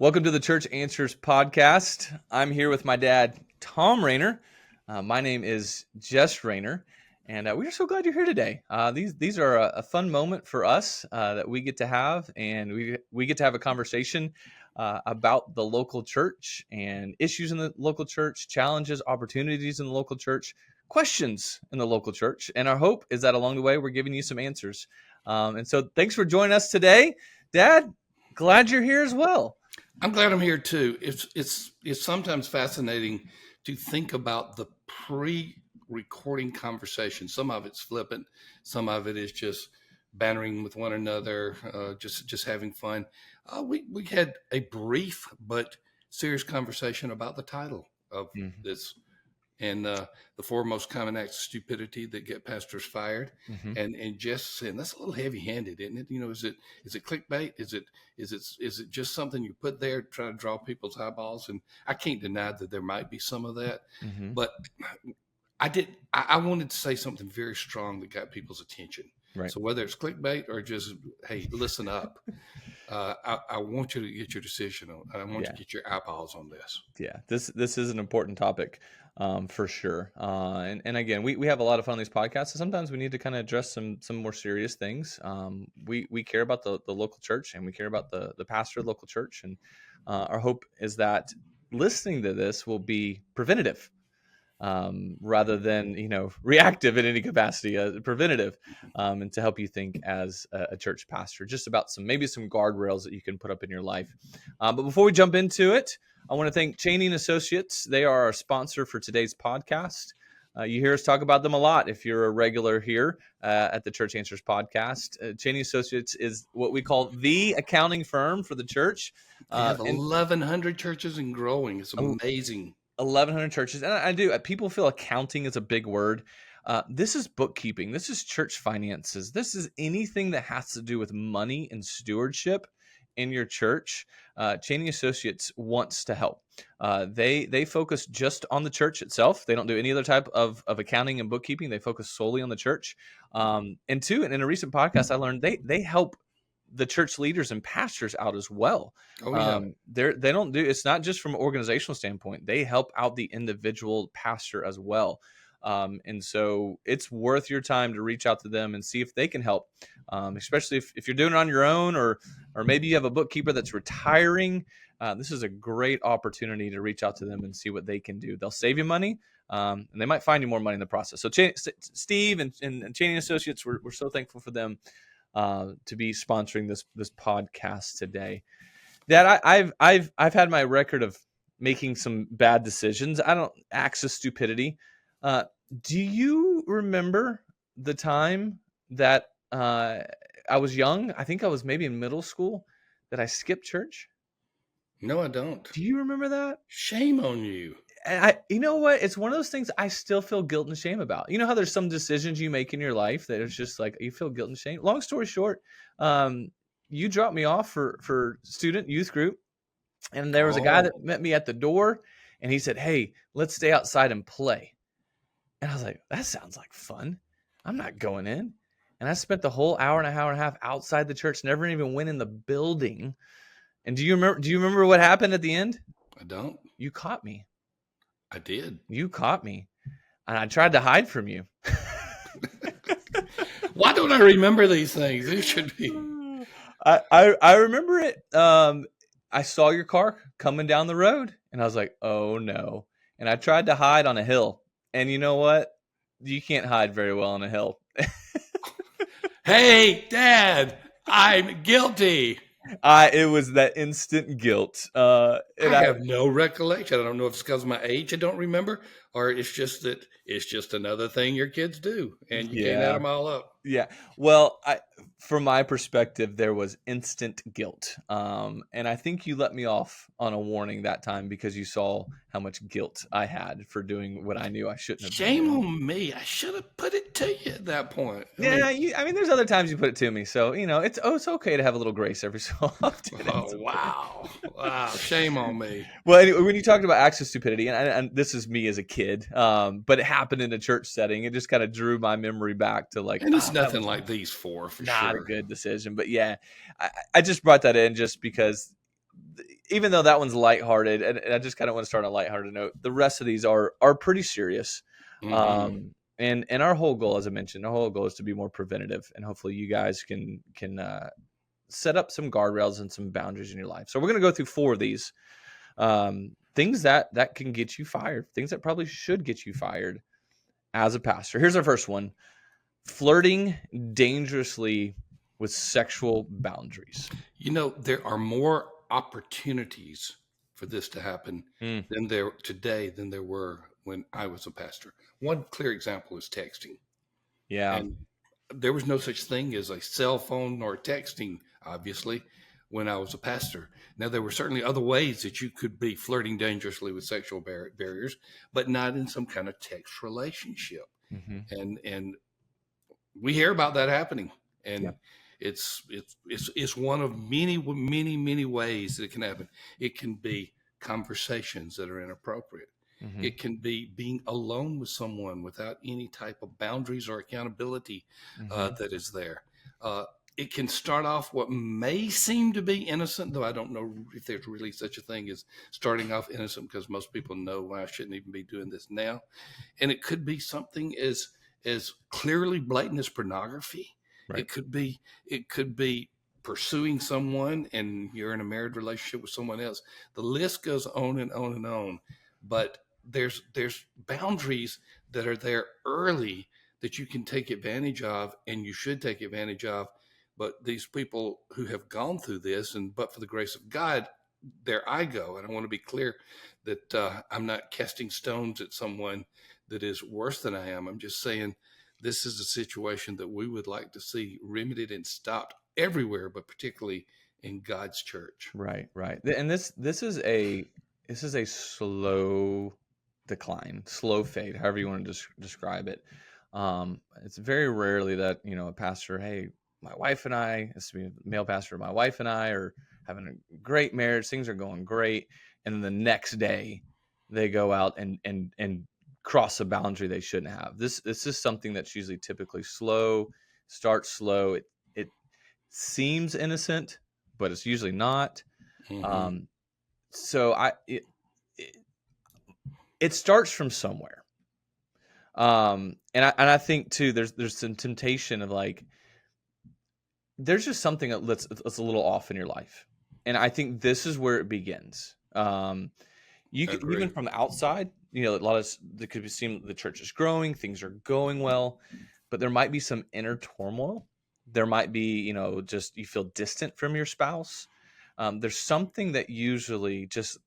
Welcome to the Church Answers podcast. I'm here with my dad, Tom Rayner. My name is Jess Rayner, and we are so glad you're here today. These are a fun moment for us that we get to have, and we get to have a conversation about the local church and issues in the local church, challenges, opportunities in the local church, questions in the local church. And our hope is that along the way, we're giving you some answers. And so thanks for joining us today. Dad, glad you're here as well. I'm glad I'm here too. It's sometimes fascinating to think about the pre-recording conversation. Some of it's flippant, some of it is just bantering with one another, just having fun. We had a brief but serious conversation about the title of this. And the four most common acts of stupidity that get pastors fired, and Jess saying that's a little heavy-handed, isn't it? You know, is it clickbait? Is it just something you put there to try to draw people's eyeballs? And I can't deny that there might be some of that, but I wanted to say something very strong that got people's attention. Right. So whether it's clickbait or just, hey, listen up, I want you to get your decision on. I want you to get your eyeballs on this. Yeah, this is an important topic for sure. And again, we have a lot of fun on these podcasts. So sometimes we need to kind of address some more serious things. We care about the local church, and we care about the pastor of the local church. And our hope is that listening to this will be preventative. Rather than, reactive in any capacity, preventative, and to help you think as a church pastor, just about maybe some guardrails that you can put up in your life. But before we jump into it, I want to thank Cheney & Associates. They are our sponsor for today's podcast. You hear us talk about them a lot if you're a regular here at the Church Answers podcast. Cheney & Associates is what we call the accounting firm for the church. They have 1,100 churches and growing. It's amazing. 1,100 churches. And I do. People feel accounting is a big word. This is bookkeeping. This is church finances. This is anything that has to do with money and stewardship in your church. Cheney Associates wants to help. They focus just on the church itself. They don't do any other type of accounting and bookkeeping. They focus solely on the church. And in a recent podcast, I learned they help the church leaders and pastors out as well. Oh, yeah. They don't do, it's not just from an organizational standpoint. They help out the individual pastor as well. And so it's worth your time to reach out to them and see if they can help, especially if you're doing it on your own, or maybe you have a bookkeeper that's retiring. This is a great opportunity to reach out to them and see what they can do. They'll save you money, and they might find you more money in the process. So Steve and Cheney Associates, we're so thankful for them to be sponsoring this podcast today. Dad, I've had my record of making some bad decisions. I don't acts of stupidity. Do you remember the time that I was young? I think I was maybe in middle school that I skipped church. No, I don't. Do you remember that? Shame on you. And you know what? It's one of those things I still feel guilt and shame about. You know how there's some decisions you make in your life that it's just like you feel guilt and shame. Long story short, you dropped me off for student youth group, and there was a guy that met me at the door, and he said, "Hey, let's stay outside and play." And I was like, "That sounds like fun. I'm not going in." And I spent the whole hour and a half outside the church, never even went in the building. And do you remember what happened at the end? I don't. You caught me. I did. You caught me, and I tried to hide from you. Why don't I remember these things? It should be. I remember it. I saw your car coming down the road, and I was like, "Oh no!" And I tried to hide on a hill. And you know what? You can't hide very well on a hill. Hey, Dad, I'm guilty. It was that instant guilt. I have no recollection. I don't know if it's because of my age I don't remember, or it's just that it's just another thing your kids do, and you can't add them all up. Yeah. Well, from my perspective, there was instant guilt. And I think you let me off on a warning that time because you saw how much guilt I had for doing what I knew I shouldn't have. Shame on me. I should have put it to you at that point. I mean, there's other times you put it to me. So, it's okay to have a little grace every so often. Oh, wow. Wow. Shame on me. Well, anyway, when you talked about acts of stupidity, and this is me as a kid, but it happened in a church setting. It just kind of drew my memory back to like, and it's nothing like these four, for not sure. a good decision. But yeah, I just brought that in just because even though that one's lighthearted, and I just kind of want to start on a lighthearted note, the rest of these are pretty serious. Mm-hmm. And our whole goal, as I mentioned, our whole goal is to be more preventative, and hopefully you guys can set up some guardrails and some boundaries in your life. So we're going to go through 4 of these things that can get you fired, things that probably should get you fired as a pastor. Here's our first one: flirting dangerously with sexual boundaries. You know, there are more opportunities for this to happen Mm, than there today than there were when I was a pastor. One clear example is texting. yeah. And there was no such thing as a cell phone nor texting, obviously, when I was a pastor. Now, there were certainly other ways that you could be flirting dangerously with sexual barriers, but not in some kind of text relationship. Hmm. And we hear about that happening, Yeah. and it's one of many ways that it can happen. It can be conversations that are inappropriate. Hmm. It can be being alone with someone without any type of boundaries or accountability Hmm. that is there. Uh, it can start off what may seem to be innocent, though I don't know if there's really such a thing as starting off innocent, because most people know, well, I shouldn't even be doing this now. And it could be something as clearly blatant as pornography. Right. It could be pursuing someone and you're in a married relationship with someone else. The list goes on and on and on. But there's boundaries that are there early that you can take advantage of, and you should take advantage of. But these people who have gone through this, and but for the grace of God, there I go. And I want to be clear that I'm not casting stones at someone that is worse than I am. I'm just saying this is a situation that we would like to see remedied and stopped everywhere, but particularly in God's church. Right, right. And this is a slow decline, slow fade, however you want to describe it. It's very rarely that, a pastor, hey, my wife and I, this would be a male pastor, my wife and I are having a great marriage, things are going great, and then the next day they go out and cross a boundary they shouldn't have. This is something that's usually typically slow, starts slow. It seems innocent, but it's usually not. Mm-hmm. Um, so it it starts from somewhere. And I think too, there's some temptation of like, there's just something that's a little off in your life, and I think this is where it begins. You I can, even agree. from the outside, a lot of that could seem the church is growing, things are going well, but there might be some inner turmoil. There might be, just you feel distant from your spouse. There's something that usually just,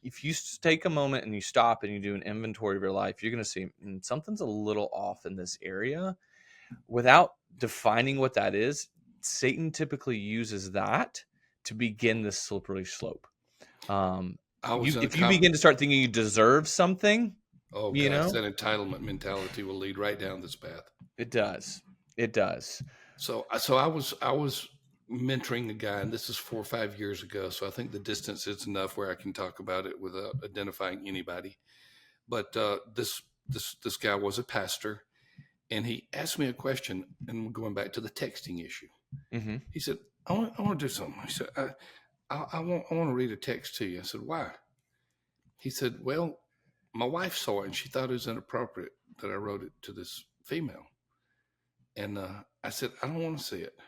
if you take a moment and you stop and you do an inventory of your life, you're going to see something's a little off in this area. Without defining what that is, Satan typically uses that to begin this slippery slope. Um, I was you in a if you comp. begin to start thinking you deserve something, Oh you gosh, know, that entitlement mentality will lead right down this path. it does. It does. So I was mentoring a guy, and this is 4 or 5 years ago. So I think the distance is enough where I can talk about it without identifying anybody. But this guy was a pastor, and he asked me a question. And we're going back to the texting issue. Hmm. He said, "I want to do something." He said, "I want to read a text to you." I said, "Why?" He said, "Well, my wife saw it and she thought it was inappropriate that I wrote it to this female." And I said, "I don't want to see it."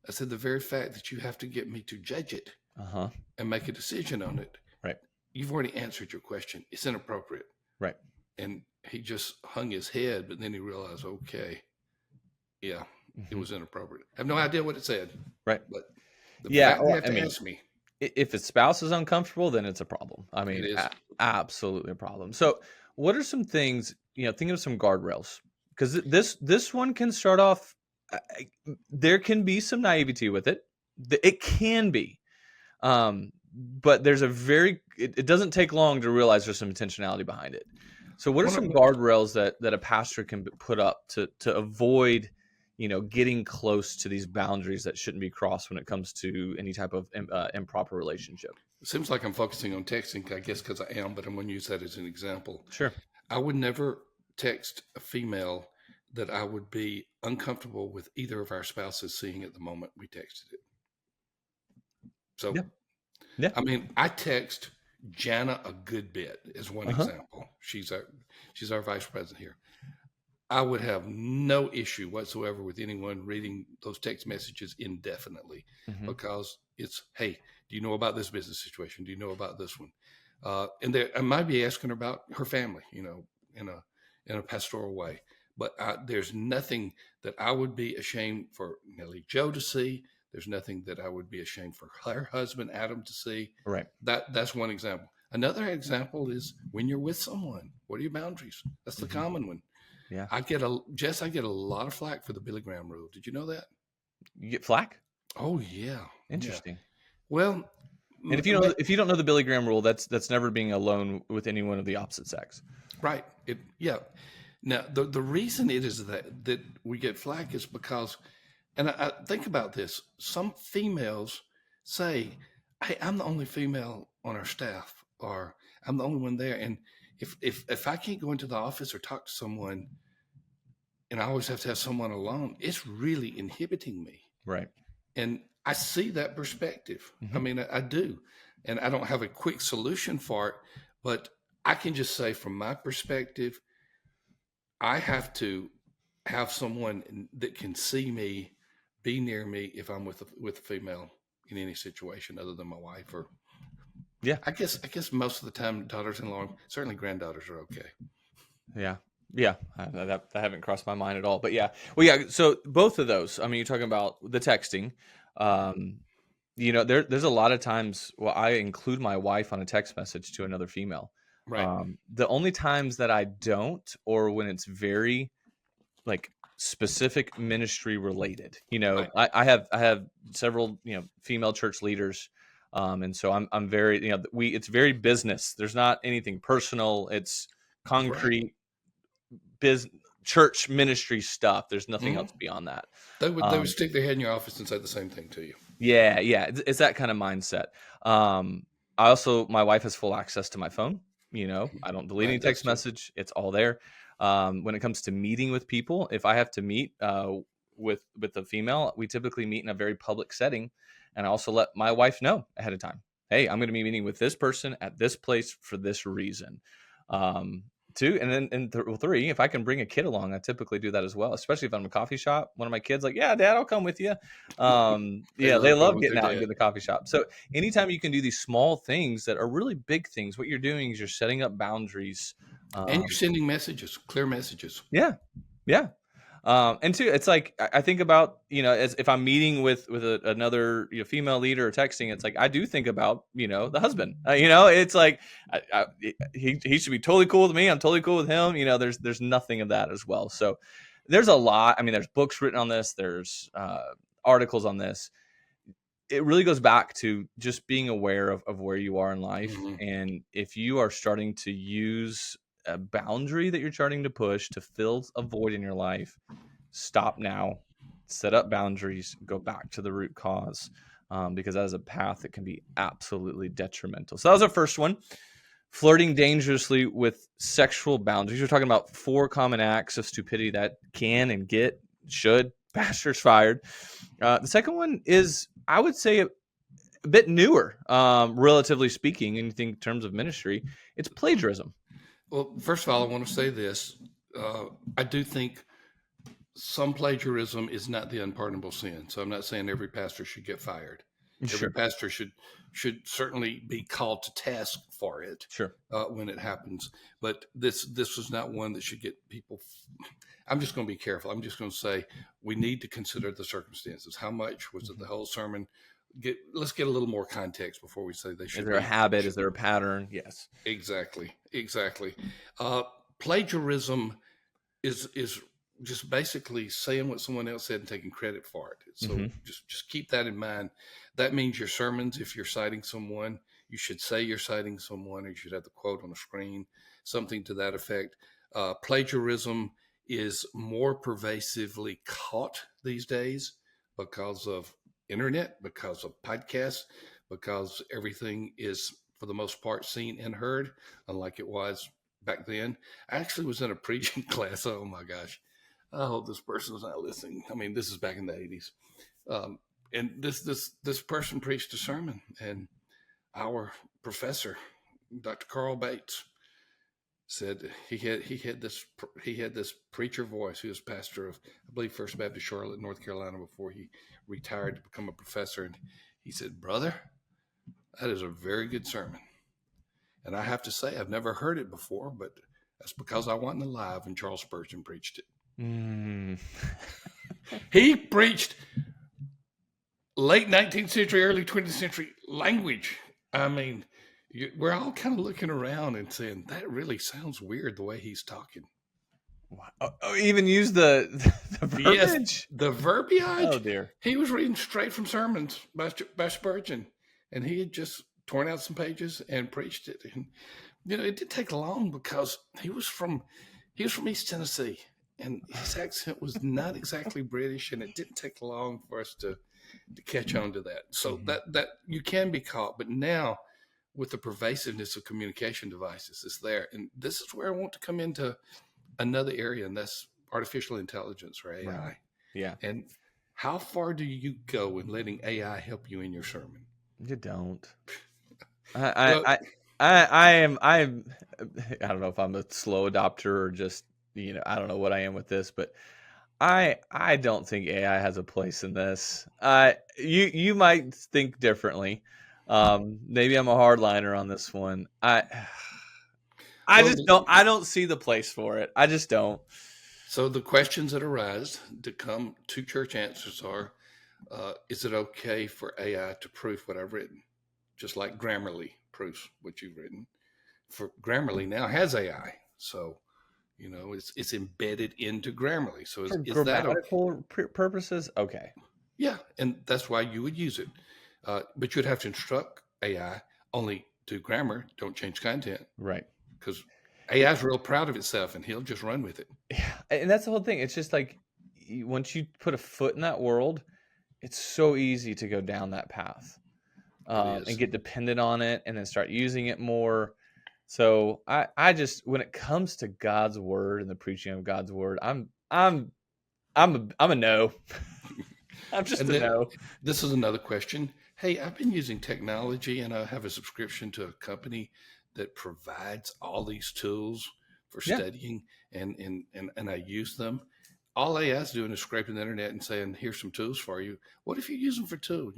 I said, "The very fact that you have to get me to judge it Uh huh. and make a decision on it, Right. you've already answered your question. It's inappropriate." Right. And he just hung his head, but then he realized, okay, yeah, it Hmm. was inappropriate. I have no idea what it said, Right. but the Yeah. fact they Well, have I to mean, ask me, if a spouse is uncomfortable, then it's a problem. I it mean, is. absolutely a problem. So, what are some things, think of some guardrails, because this one can start off. There can be some naivety with it. It can be, but there's a it doesn't take long to realize there's some intentionality behind it. So, what are One some of, guardrails that a pastor can put up to avoid, getting close to these boundaries that shouldn't be crossed when it comes to any type of improper relationship? it seems like I'm focusing on texting, I guess, because I am, but I'm going to use that as an example. Sure. I would never text a female that I would be uncomfortable with either of our spouses seeing at the moment we texted it. So Yeah. Yeah. I mean, I text Jana a good bit is one Uh-huh. example. She's our vice president here. I would have no issue whatsoever with anyone reading those text messages indefinitely Hmm. because it's, hey, do you know about this business situation? Do you know about this one? I might be asking her about her family, in a pastoral way. But there's nothing that I would be ashamed for Nellie Joe to see. There's nothing that I would be ashamed for her husband Adam to see. Right. That's one example. Another example is when you're with someone. What are your boundaries? That's the Hmm. common one. Yeah. I get a lot of flack for the Billy Graham rule. Did you know that? You get flack? Oh yeah, yeah. Interesting. Well, And if you don't know the Billy Graham rule, that's never being alone with anyone of the opposite sex. right. Yeah. Now the reason it is that we get flack is because, and I think about this. Some females say, "Hey, I'm the only female on our staff," or "I'm the only one there," and if I can't go into the office or talk to someone, and I always have to have someone alone, it's really inhibiting me. Right. And I see that perspective. I Hmm. mean, I do. And I don't have a quick solution for it, but I can just say from my perspective, I have to have someone that can see me, be near me if I'm with a female in any situation other than my wife or Yeah. I guess most of the time daughters-in-law, certainly granddaughters are okay. Yeah. Yeah. That haven't crossed my mind at all. But yeah. Well, yeah. So both of those, I mean, you're talking about the texting. Um, there's a lot of times, well, I include my wife on a text message to another female. Right. The only times that I don't, or when it's very like specific ministry related, Right. I have several, female church leaders. And so I'm very, it's very business. There's not anything personal. It's Right. concrete business, church ministry stuff. There's nothing Hmm. else beyond that. They would Um, stick their head in your office and say the same thing to you. Yeah, yeah, it's that kind of mindset. Um, I also, my wife has full access to my phone. I don't delete any Mine does text too. message; it's all there. When it comes to meeting with people, if I have to meet with a female, we typically meet in a very public setting, and I also let my wife know ahead of time. Hey, I'm going to be meeting with this person at this place for this reason. Um, Two, and then three, if I can bring a kid along, I typically do that as well. Especially if I'm in a coffee shop, one of my kids like, yeah, Dad, I'll come with you. They They love going love with getting their out and dad. getting the coffee shop. So anytime you can do these small things that are really big things, what you're doing is you're setting up boundaries. And you're Um, sending messages, clear messages. yeah, yeah. And two, it's like I think about, as if I'm meeting with another, female leader or texting, it's like I do think about, the husband. It's like he should be totally cool with me. I'm totally cool with him. There's nothing of that as well. So there's a lot. I mean, there's books written on this. There's articles on this. It really goes back to just being aware of where you are in life. Hmm. And if you are starting to use a boundary that you're starting to push to fill a void in your life, stop now, set up boundaries, go back to the root cause, because that is a path that can be absolutely detrimental. So that was our first one. Flirting dangerously with sexual boundaries. We're talking about 4 common acts of stupidity that can and should pastors fired. The second one is, I would say, a bit newer, relatively speaking, in terms of ministry. It's plagiarism. Well, first of all, I want to say this. Uh, I do think some plagiarism is not the unpardonable sin. So I'm not saying every pastor should get fired. Every Sure, pastor should certainly be called to task for it sure. when it happens. But this was not one that should get people. I'm just going to be careful. I'm just going to say we need to consider the circumstances. How much was it? The Mhm. whole sermon. Let's get a little more context before we say they Is should there a be. habit? Is there a pattern? Yes. Exactly, exactly. Plagiarism is just basically saying what someone else said and taking credit for it. So Hmm. just keep that in mind. That means your sermons, if you're citing someone, you should say you're citing someone, or you should have the quote on the screen, something to that effect. Plagiarism is more pervasively caught these days because of internet, because of podcasts, because everything is for the most part seen and heard, unlike it was back then. I actually was in a preaching class. Oh my gosh. I hope this person is not listening. I mean, this is back in the 80s. And this person preached a sermon, and our professor, Dr. Carl Bates, said he had this preacher voice. He was pastor of, I believe, First Baptist Charlotte, North Carolina, before he retired to become a professor. And he said, "Brother, that is a very good sermon." And I have to say, I've never heard it before, but that's because I wasn't alive when Charles Spurgeon preached it. Mm. He preached late 19th century, early 20th century language. I mean, we're all kind of looking around and saying, that really sounds weird the way he's talking. Even use the Yes, verbiage. the verbiage. Oh dear. He was reading straight from sermons by Spurgeon, and he had just torn out some pages and preached it. And it didn't take long because he was from East Tennessee, and his accent was not exactly British, and it didn't take long for us to catch on to that. So that you can be caught, but now with the pervasiveness of communication devices, it's there, and this is where I want to come into another area, and that's artificial intelligence, or AI. Right. Yeah. And how far do you go in letting AI help you in your sermon? You don't. Well, I'm I don't know if I'm a slow adopter or just, I don't know what I am with this, but I don't think AI has a place in this. You might think differently. Maybe I'm a hardliner on this one. well, I don't see the place for it. I just don't. so the questions that arise to come to church answers are, is it okay for AI to proof what I've written? Just like Grammarly proofs what you've written. For Grammarly now has AI. So, it's embedded into Grammarly. So For is that okay? grammatical purposes, okay. Yeah, and that's why you would use it. But you'd have to instruct AI only do grammar, don't change content, Right. because AI is real proud of itself and he'll just run with it. Yeah, and that's the whole thing. It's just like once you put a foot in that world, it's so easy to go down that path, It and is. get dependent on it, and then start using it more. So I just, when it comes to God's word and the preaching of God's word, I'm a no. I'm just And a then no. this is another question. Hey, I've been using technology and I have a subscription to a company that provides all these tools for Yeah. studying, and I use them. All AI is doing is scraping the internet and saying, here's some tools for you. What if you use them for two?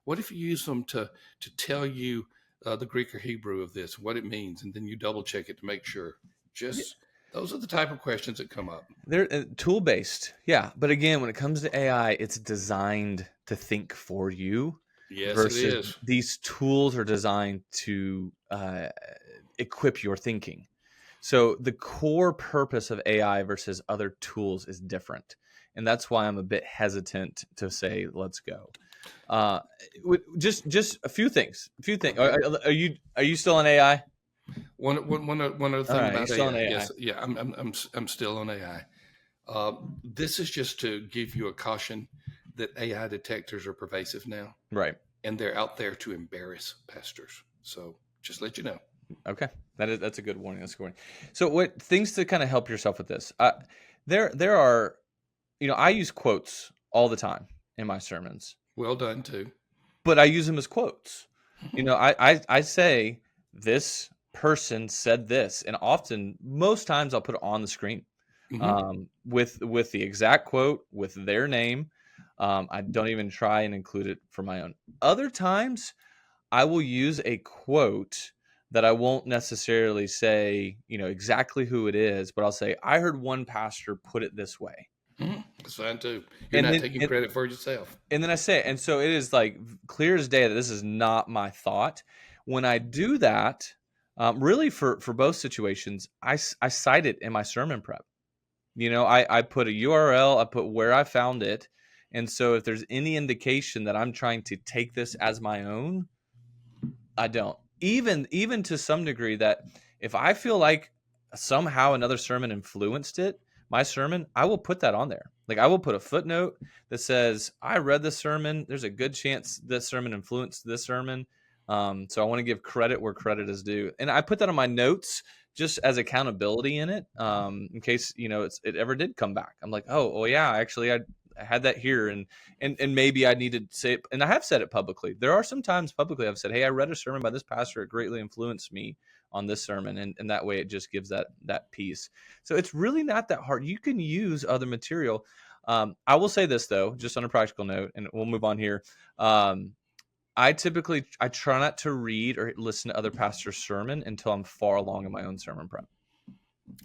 What if you use them to tell you the Greek or Hebrew of this, what it means, and then you double check it to make sure? Just those are the type of questions that come up. They're tool based, yeah. But again, when it comes to AI, it's designed to think for you, Yes, it versus is. these tools are designed to equip your thinking. So the core purpose of AI versus other tools is different, and that's why I'm a bit hesitant to say let's go. Uh, just a few things. A few things. Okay. Are you still on AI? One other All thing right, you're about still on AI. AI, Yes, yeah, I'm still on AI. This is just to give you a caution that AI detectors are pervasive now, right? and they're out there to embarrass pastors. So just let you know. Okay, that's a good warning. That's a good warning. So, what things to kind of help yourself with this? There are, I use quotes all the time in my sermons, Well done too. but I use them as quotes. I say this person said this, and often, most times, I'll put it on the screen, Hmm. with the exact quote with their name. I don't even try and include it for my own. Other times, I will use a quote that I won't necessarily say, exactly who it is, but I'll say, I heard one pastor put it this way. Hmm. That's fine too. You're And not then, taking and, credit for it yourself. and then I say it. And so it is like clear as day that this is not my thought. When I do that, really for both situations, I cite it in my sermon prep. I put a URL, I put where I found it. And so if there's any indication that I'm trying to take this as my own, I don't. Even to some degree, that if I feel like somehow another sermon influenced my sermon, I will put that on there. Like, I will put a footnote that says, I read this sermon. There's a good chance this sermon influenced this sermon. So I want to give credit where credit is due. And I put that on my notes just as accountability in it, in case, it ever did come back. I'm like, oh yeah, actually, I had that here, and maybe I need to say it, and I have said it publicly. There are some times publicly I've said, hey, I read a sermon by this pastor, it greatly influenced me on this sermon, and that way it just gives that piece. So it's really not that hard. You can use other material. I will say this though, just on a practical note, and we'll move on here. I try not to read or listen to other pastors' sermon until I'm far along in my own sermon prep.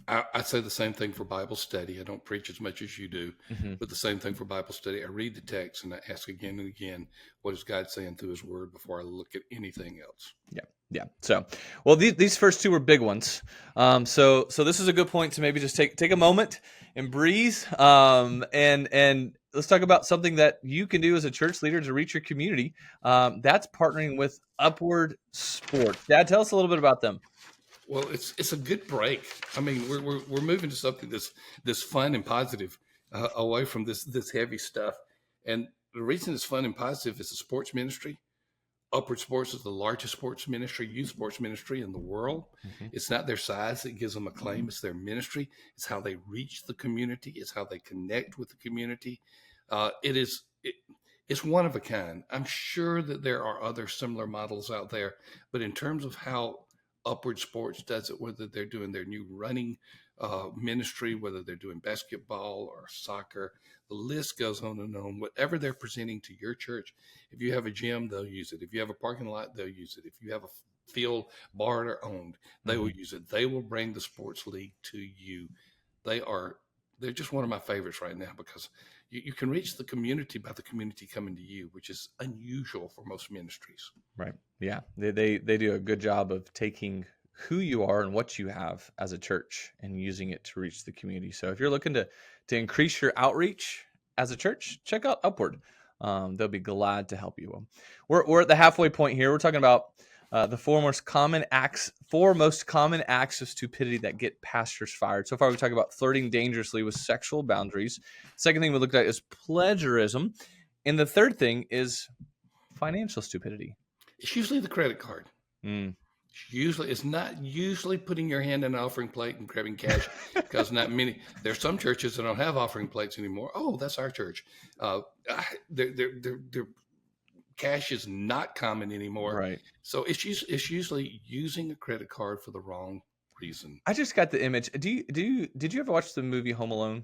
I say the same thing for Bible study. I don't preach as much as you do, Mm-hmm. but the same thing for Bible study. I read the text and I ask again and again, what is God saying through his word before I look at anything else? Yeah. Yeah. So, well, these first two were big ones. So this is a good point to maybe just take a moment and breathe. And let's talk about something that you can do as a church leader to reach your community. That's partnering with Upward Sports. Dad, tell us a little bit about them. Well, it's a good break. I mean, we're moving to something that's fun and positive, away from this heavy stuff. And the reason it's fun and positive is the sports ministry. Upward Sports is the largest sports ministry, youth sports ministry in the world. Mm-hmm. It's not their size that gives them a claim. It's their ministry. It's how they reach the community. It's how they connect with the community. It's one of a kind. I'm sure that there are other similar models out there, but in terms of how Upward Sports does it, whether they're doing their new running ministry, whether they're doing basketball or soccer, the list goes on and on. Whatever they're presenting to your church, if you have a gym, they'll use it. If you have a parking lot, they'll use it. If you have a field barred or owned, they will use it. They will bring the sports league to you. They're just one of my favorites right now because you can reach the community by the community coming to you, which is unusual for most ministries. Right. Yeah. They do a good job of taking who you are and what you have as a church and using it to reach the community. So if you're looking to increase your outreach as a church, check out Upward. They'll be glad to help you. We're at the halfway point here. We're talking about the four most common acts of stupidity that get pastors fired. So far, we talked about flirting dangerously with sexual boundaries. Second thing we looked at is plagiarism. And the third thing is financial stupidity. It's usually the credit card. Mm. It's not usually putting your hand in an offering plate and grabbing cash because not many. There's some churches that don't have offering plates anymore. Oh, that's our church. Their cash is not common anymore. Right. So it's usually using a credit card for the wrong reason. I just got the image. Did you ever watch the movie Home Alone?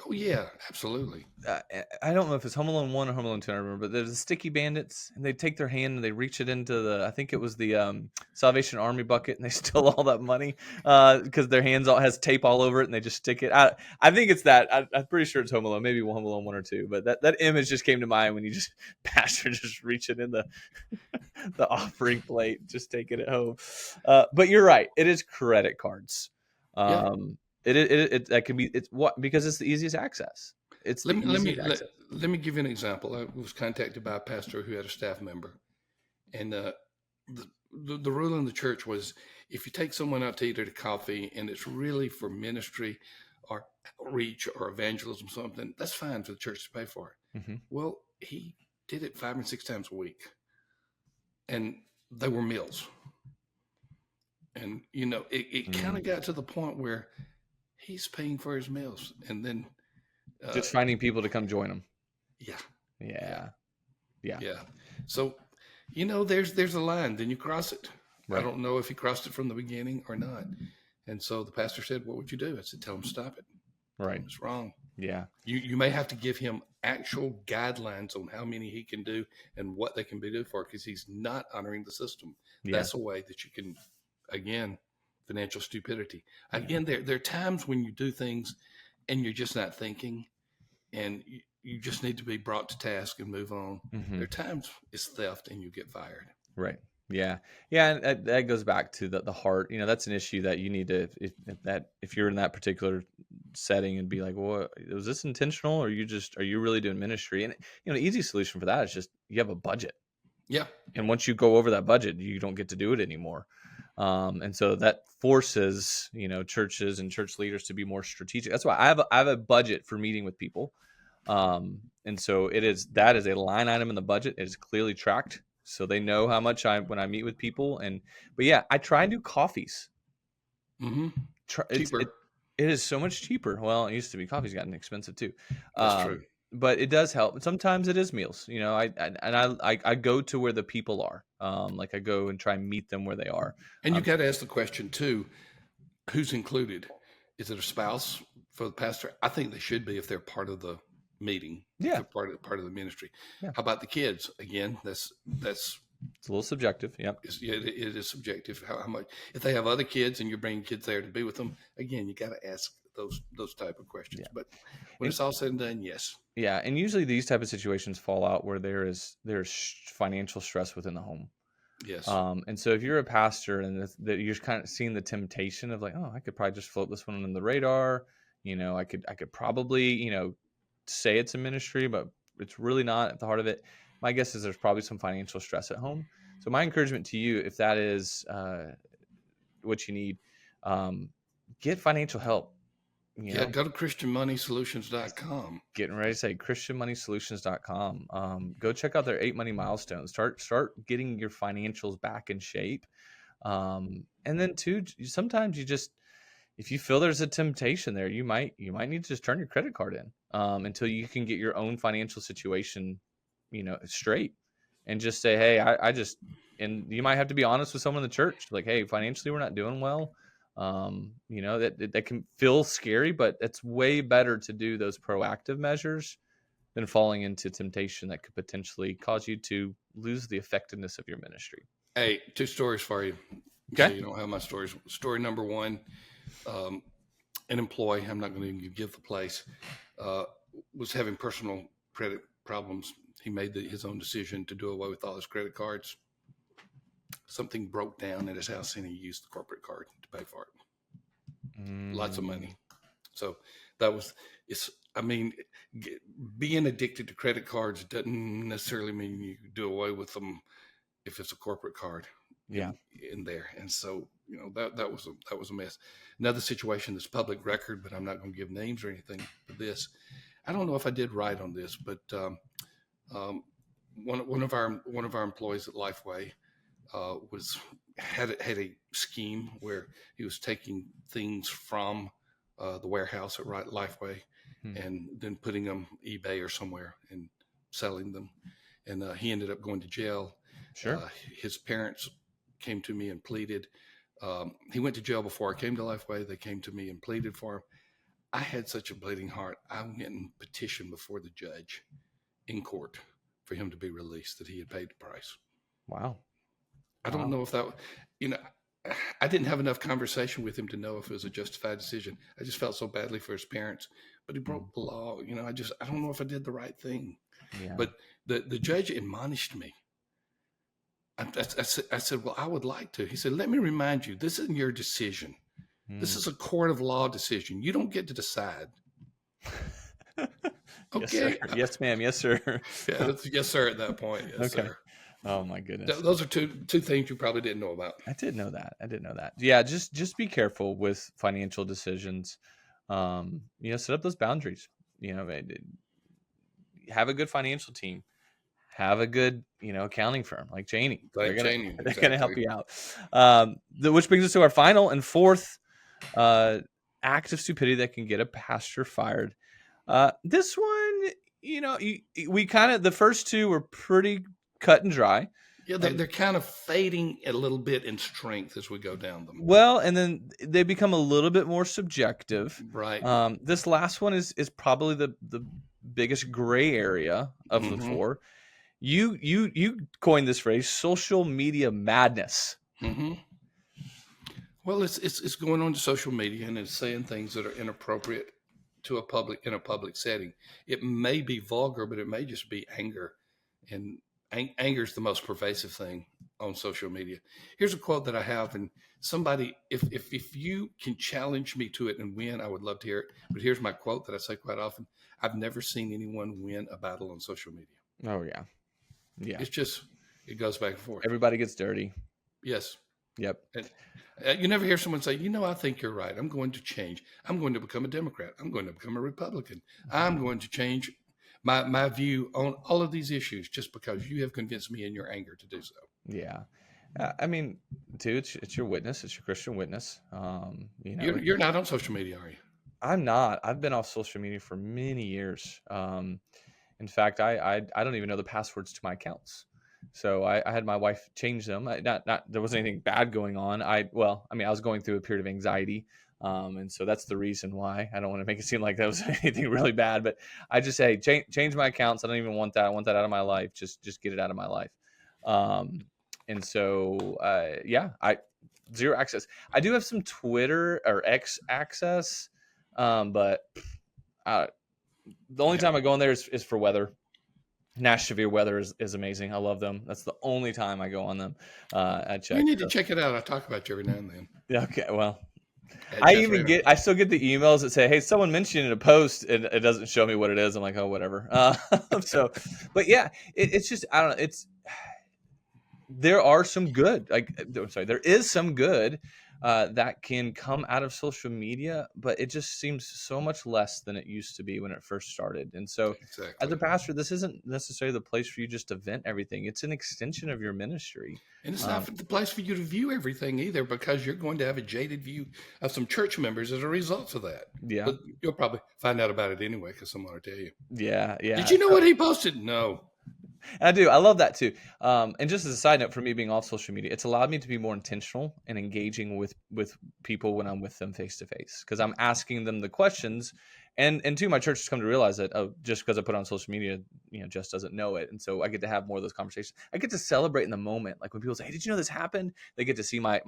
Oh yeah, absolutely. I don't know if it's Home Alone 1 or Home Alone 2, I don't remember, but there's the sticky bandits, and they take their hand and they reach it into I think it was the Salvation Army bucket, and they steal all that money because their hands all has tape all over it, and they just stick it. I think it's that. I'm pretty sure it's Home Alone, maybe Home Alone 1 or 2, but that image just came to mind when you just pastor just reaching in the the offering plate, just taking it home. But you're right, it is credit cards. Yeah. It that can be because it's the easiest access. It's let me give you an example. I was contacted by a pastor who had a staff member, and the rule in the church was if you take someone out to eat at a coffee and it's really for ministry or outreach or evangelism, something that's fine for the church to pay for it. Mm-hmm. Well, he did it 5 and 6 times a week, and they were meals, and it kind of got to the point where he's paying for his meals, and then just finding people to come join him. Yeah. Yeah. So, there's a line. Then you cross it. Right. I don't know if he crossed it from the beginning or not. And so the pastor said, "What would you do?" I said, "Tell him to stop it. Right. It's wrong." Yeah. You may have to give him actual guidelines on how many he can do and what they can be do for, because he's not honoring the system. Yeah. That's a way that you can, again, financial stupidity. Again, there are times when you do things and you're just not thinking, and you just need to be brought to task and move on. Mm-hmm. There are times it's theft and you get fired. Right. Yeah. Yeah. And that goes back to the heart. That's an issue that you need to, if you're in that particular setting, and be like, well, was this intentional, or are you really doing ministry? And, the easy solution for that is just, you have a budget. Yeah. And once you go over that budget, you don't get to do it anymore. And so that forces, churches and church leaders to be more strategic. That's why I have a budget for meeting with people. And so that is a line item in the budget. It is clearly tracked, so they know how much when I meet with people. But yeah, I try and do coffees. Mm-hmm. Cheaper. It is so much cheaper. Well, it used to be. Coffee's gotten expensive too. That's true. but it does help. Sometimes it is meals. I go to where the people are. Like I go and try and meet them where they are. And you got to ask the question too: who's included? Is it a spouse for the pastor? I think they should be if they're part of the meeting, if Yeah, they're part of the ministry. yeah. How about the kids? Again, that's It's a little subjective. Yep. it is subjective. How much if they have other kids and you're bringing kids there to be with them? Again, you got to ask those type of questions. Yeah. But when And it's all said and done, yes, yeah, and usually these type of situations fall out where there's financial stress within the home. yes, And so if you're a pastor and that you're kind of seeing the temptation of like, oh, I could probably just float this one on the radar. I could probably, say it's a ministry, but it's really not at the heart of it. My guess is there's probably some financial stress at home. So my encouragement to you, if that is what you need, um, get financial help. You yeah. know, Go to ChristianMoneySolutions.com. getting ready to say christianmoneysolutions.com. Go check out their 8 money milestones. Start getting your financials back in shape. And then too, sometimes you just, if you feel there's a temptation there, you might need to just turn your credit card in until you can get your own financial situation, straight, and just say, hey, I just, and you might have to be honest with someone in the church, like, hey, financially we're not doing well. That can feel scary, but it's way better to do those proactive measures than falling into temptation that could potentially cause you to lose the effectiveness of your ministry. Hey, two stories for you. So Okay. you don't have my stories. Story number one, an employee, I'm not going to give the place, uh, was having personal credit problems. He made his own decision to do away with all his credit cards. Something broke down at his house and he used the corporate card to pay for it. Lots of money. So that was, being addicted to credit cards doesn't necessarily mean you do away with them if it's a corporate card Yeah. in there. And so, that was a mess. Another situation that's public record, but I'm not going to give names or anything for this. I don't know if I did right on this, but one of our employees at Lifeway had a scheme where he was taking things from the warehouse at Lifeway and then putting them eBay or somewhere and selling them. And he ended up going to jail. Sure. His parents came to me and pleaded. He went to jail before I came to Lifeway. They came to me and pleaded for him. I had such a bleeding heart. I went and petitioned before the judge in court for him to be released, that he had paid the price. Wow. I don't know if that, I didn't have enough conversation with him to know if it was a justified decision. I just felt so badly for his parents, but he broke the law. I don't know if I did the right thing. Yeah. But the judge admonished me. I said, well, I would like to. He said, let me remind you, this isn't your decision. This is a court of law decision. You don't get to decide. Okay. Yes, sir. Yes, ma'am. Yes, sir. Yeah, yes, sir. At that point, yes, Okay. sir. Oh my goodness. Those are two things you probably didn't know about. I did know that. Yeah, just be careful with financial decisions. Set up those boundaries. Have a good financial team. Have a good, accounting firm like Janie. Like They're Janie, gonna help you out. Which brings us to our final and fourth act of stupidity that can get a pastor fired. This one, we kind of, the first two were pretty cut and dry. Yeah, they're kind of fading a little bit in strength as we go down them. Well, and then they become a little bit more subjective. Right. This last one is probably the biggest gray area of the four. You coined this phrase, social media madness. Mm-hmm. Well, it's going on to social media and it's saying things that are inappropriate to in a public setting. It may be vulgar, but it may just be anger, and anger is the most pervasive thing on social media. Here's a quote that I have, and somebody, if you can challenge me to it and win, I would love to hear it. But here's my quote that I say quite often: I've never seen anyone win a battle on social media. Oh yeah. Yeah. It's just, it goes back and forth. Everybody gets dirty. Yes. Yep. And you never hear someone say, I think you're right. I'm going to change. I'm going to become a Democrat. I'm going to become a Republican. I'm going to change my view on all of these issues just because you have convinced me in your anger to do so. Yeah. I mean, too, it's your witness. It's your Christian witness. You're not on social media, are you? I'm not. I've been off social media for many years. In fact, I don't even know the passwords to my accounts. So I had my wife change them. Not there wasn't anything bad going on. I mean, I was going through a period of anxiety, and so that's the reason why. I don't want to make it seem like that was anything really bad, but I just say change my accounts. I don't even want that. I want that out of my life. Just get it out of my life. Um, and so yeah, I zero access. I do have some Twitter or X access, but uh, the only Yeah. time I go on there is for weather. Nash Severe Weather is amazing. I love them. That's the only time I go on them. I You check. need to So, check it out. I talk about you every now and then. yeah, okay. Well, That's right on. I still get the emails that say, "Hey, someone mentioned in a post," and it doesn't show me what it is. I'm like, oh, whatever. So, but yeah, it's just I don't know. There are some good, I'm sorry, there is some good that can come out of social media, but it just seems so much less than it used to be when it first started. And so, as Exactly. a pastor, this isn't necessarily the place for you just to vent everything. It's an extension of your ministry. And it's not Um, the place for you to view everything either, because you're going to have a jaded view of some church members as a result of that. yeah, But you'll probably find out about it anyway because someone will tell you. yeah, Did yeah. you know what he posted? No. I do. I love that too. And just as a side note, for me being off social media, it's allowed me to be more intentional and engaging with people when I'm with them face to face, because I'm asking them the questions. And two, my church has come to realize that, oh, just because I put it on social media, just doesn't know it. And so I get to have more of those conversations. I get to celebrate in the moment, like when people say, "Hey, did you know this happened?" They get to see my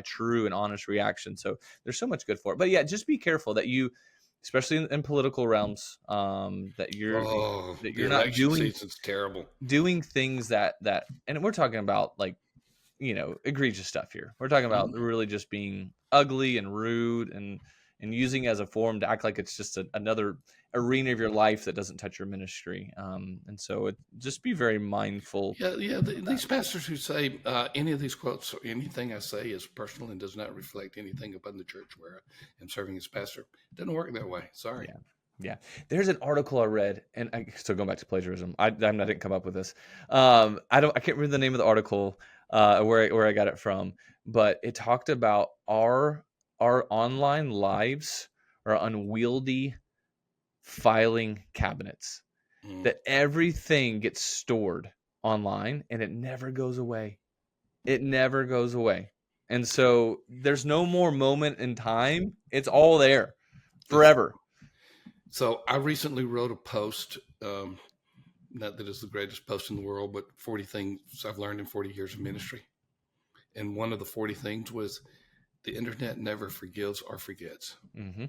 true and honest reaction. So there's so much good for it. But yeah, just be careful that you, especially in political realms, Oh, that the you're not election season's terrible. doing things that and we're talking about, like, egregious stuff here. We're talking about Mhm. really just being ugly and rude, and using as a form to act like it's just another arena of your life that doesn't touch your ministry. And so just be very mindful. Yeah, yeah. These pastors who say any of these quotes or anything I say is personal and does not reflect anything upon the church where I am serving as pastor, it doesn't work that way. Sorry. Yeah. Yeah. There's an article I read, and I still going back to plagiarism. I didn't come up with this. I can't remember the name of the article, where I got it from, but it talked about our online lives are unwieldy filing cabinets, Mm. that everything gets stored online and it never goes away. It never goes away. And so there's no more moment in time. It's all there It's, forever. so I recently wrote a post. Not that it's the greatest post in the world, but 40 things I've learned in 40 years of ministry. And one of the 40 things was the internet never forgives or forgets. Hmm.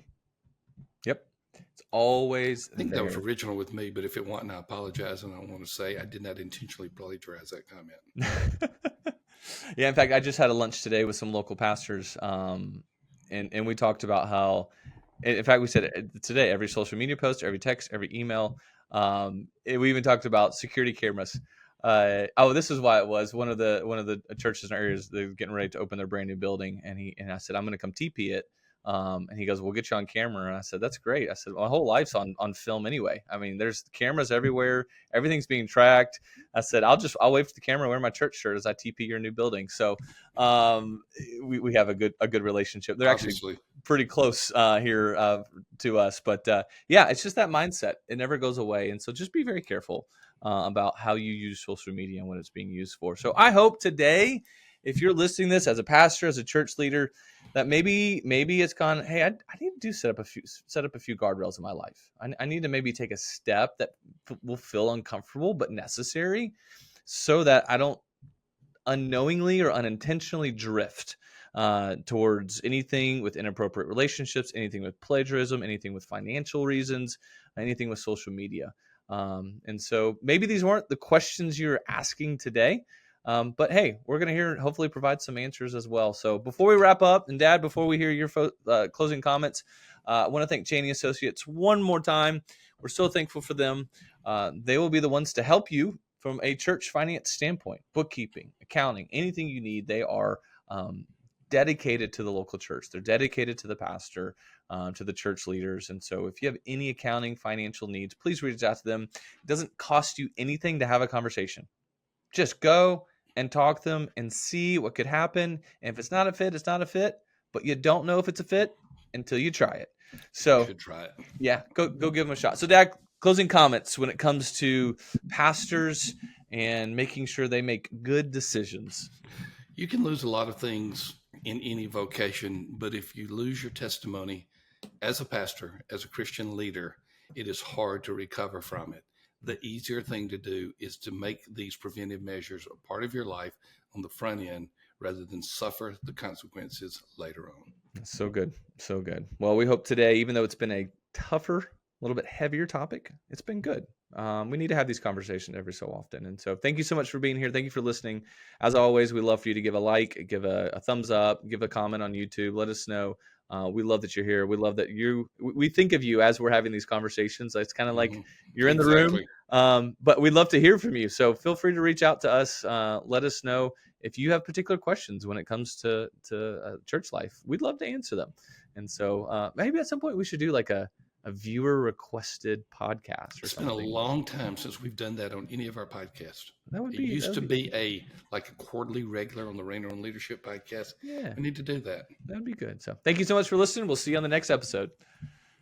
Yep. It's always I think that was there. original with me, but if it wasn't, I apologize. And I want to say I did not intentionally plagiarize that comment. Yeah, in fact, I just had a lunch today with some local pastors, and we talked about how, in fact, we said today, every social media post, every text, every email. We even talked about security cameras. This is why it was one of the churches in our areas. They're getting ready to open their brand new building, and I said, I'm going to come TP it. And he goes, "We'll get you on camera." And I said, "That's great." I said, "My whole life's on film anyway. I mean, there's cameras everywhere. Everything's being tracked." I said, I'll wait for the camera, wear my church shirt as I TP your new building." So we have a good relationship. They're actually Obviously. pretty close here to us, but yeah, it's just that mindset. It never goes away, and so just be very careful about how you use social media and what it's being used for. So I hope today, if you're listening to this as a pastor, as a church leader, that maybe it's gone, hey, I need to set up a few guardrails in my life. I need to maybe take a step that will feel uncomfortable but necessary, so that I don't unknowingly or unintentionally drift towards anything with inappropriate relationships, anything with plagiarism, anything with financial reasons, anything with social media. And so maybe these weren't the questions you're asking today, but hey, we're going to hear, hopefully provide some answers as well. So before we wrap up, and Dad, before we hear your closing comments, I want to thank Cheney Associates one more time. We're so thankful for them. They will be the ones to help you from a church finance standpoint, bookkeeping, accounting, anything you need. They are dedicated to the local church. They're dedicated to the pastor, to the church leaders. And so if you have any accounting, financial needs, please reach out to them. It doesn't cost you anything to have a conversation. Just go and talk to them and see what could happen. And if it's not a fit, it's not a fit, but you don't know if it's a fit, until you try it. You So should try it. yeah, go give them a shot. So Dak, closing comments when it comes to pastors and making sure they make good decisions. You can lose a lot of things in any vocation, but if you lose your testimony as a pastor, as a Christian leader, it is hard to recover from it. The easier thing to do is to make these preventive measures a part of your life on the front end rather than suffer the consequences later on. So good. So good. Well, we hope today, even though it's been a tougher, a little bit heavier topic, it's been good. We need to have these conversations every so often. And so thank you so much for being here. Thank you for listening. As always, we love for you to give a like, give a thumbs up, give a comment on YouTube. Let us know. We love that you're here. We love that we think of you as we're having these conversations. It's kind of like you're in the room, Exactly. but we'd love to hear from you. So feel free to reach out to us. Let us know if you have particular questions when it comes to church life. We'd love to answer them. And so maybe at some point we should do like a viewer requested podcast or It's been a something. long time since we've done that on any of our podcasts. That would It be used to be a quarterly regular on the Rainer on Leadership podcast. yeah, We need to do that. that'd be good. So thank you so much for listening. We'll see you on the next episode.